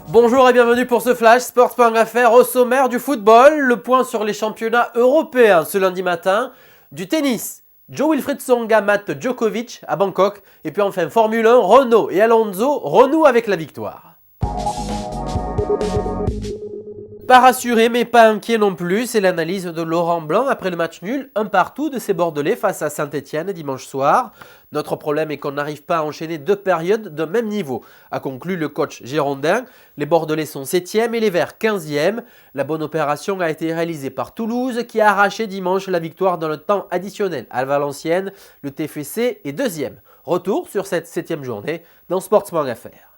Bonjour et bienvenue pour ce flash Sport.fr. Au sommaire du football, le point sur les championnats européens ce lundi matin, du tennis, Jo-Wilfried Tsonga mate Djokovic à Bangkok, et puis enfin Formule 1, Renault et Alonso renouent avec la victoire. Pas rassuré mais pas inquiet non plus, c'est l'analyse de Laurent Blanc après le match nul, un partout de ces Bordelais face à Saint-Etienne dimanche soir. Notre problème est qu'on n'arrive pas à enchaîner deux périodes d'un même niveau, a conclu le coach girondin. Les Bordelais sont 7e et les Verts 15e. La bonne opération a été réalisée par Toulouse qui a arraché dimanche la victoire dans le temps additionnel à Valenciennes. Le TFC est 2e. Retour sur cette 7e journée dans Sports.fr.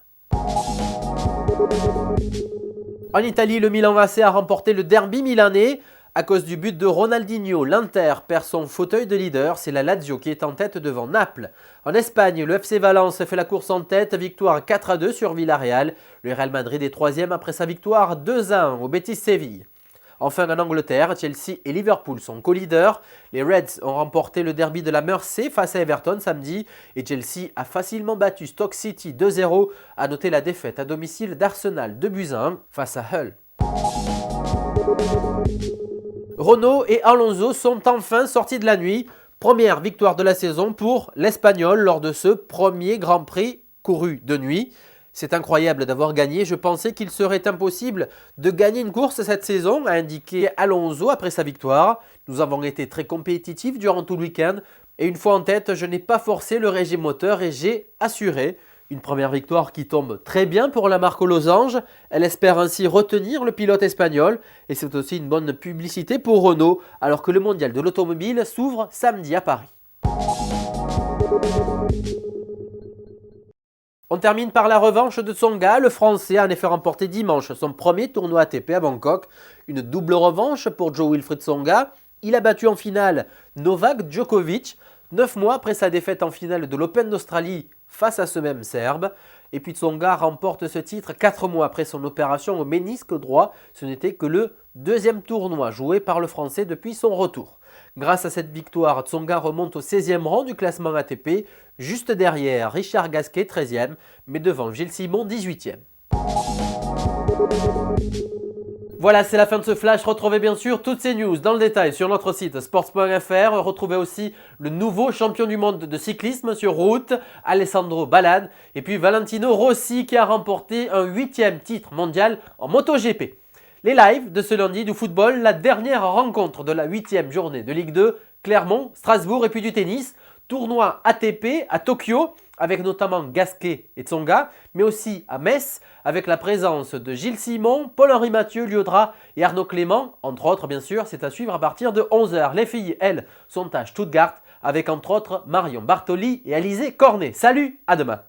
En Italie, le Milan AC a remporté le derby milanais. À cause du but de Ronaldinho, l'Inter perd son fauteuil de leader. C'est la Lazio qui est en tête devant Naples. En Espagne, le FC Valence fait la course en tête. Victoire 4-2 sur Villarreal. Le Real Madrid est 3e après sa victoire 2-1 au Betis Séville. Enfin, en Angleterre, Chelsea et Liverpool sont co-leaders. Les Reds ont remporté le derby de la Mersey face à Everton samedi et Chelsea a facilement battu Stoke City 2-0. À noter la défaite à domicile d'Arsenal 2-1 face à Hull. Renault et Alonso sont enfin sortis de la nuit. Première victoire de la saison pour l'Espagnol lors de ce premier Grand Prix couru de nuit. C'est incroyable d'avoir gagné, je pensais qu'il serait impossible de gagner une course cette saison, a indiqué Alonso après sa victoire. Nous avons été très compétitifs durant tout le week-end et une fois en tête, je n'ai pas forcé le régime moteur et j'ai assuré. Une première victoire qui tombe très bien pour la marque aux losanges. Elle espère ainsi retenir le pilote espagnol et c'est aussi une bonne publicité pour Renault alors que le mondial de l'automobile s'ouvre samedi à Paris. On termine par la revanche de Tsonga. Le Français a en effet remporté dimanche son premier tournoi ATP à Bangkok. Une double revanche pour Jo-Wilfried Tsonga. Il a battu en finale Novak Djokovic, 9 mois après sa défaite en finale de l'Open d'Australie face à ce même Serbe. Et puis Tsonga remporte ce titre 4 mois après son opération au ménisque droit. Ce n'était que le deuxième tournoi joué par le Français depuis son retour. Grâce à cette victoire, Tsonga remonte au 16e rang du classement ATP, juste derrière Richard Gasquet 13e, mais devant Gilles Simon 18e. Voilà, c'est la fin de ce flash. Retrouvez bien sûr toutes ces news dans le détail sur notre site sports.fr. Retrouvez aussi le nouveau champion du monde de cyclisme sur route, Alessandro Balad, et puis Valentino Rossi qui a remporté un 8e titre mondial en MotoGP. Les lives de ce lundi du football, la dernière rencontre de la 8e journée de Ligue 2, Clermont, Strasbourg et puis du tennis, tournoi ATP à Tokyo avec notamment Gasquet et Tsonga, mais aussi à Metz avec la présence de Gilles Simon, Paul-Henri Mathieu, Liodra et Arnaud Clément, entre autres bien sûr, c'est à suivre à partir de 11h. Les filles, elles, sont à Stuttgart avec entre autres Marion Bartoli et Alizé Cornet. Salut, à demain.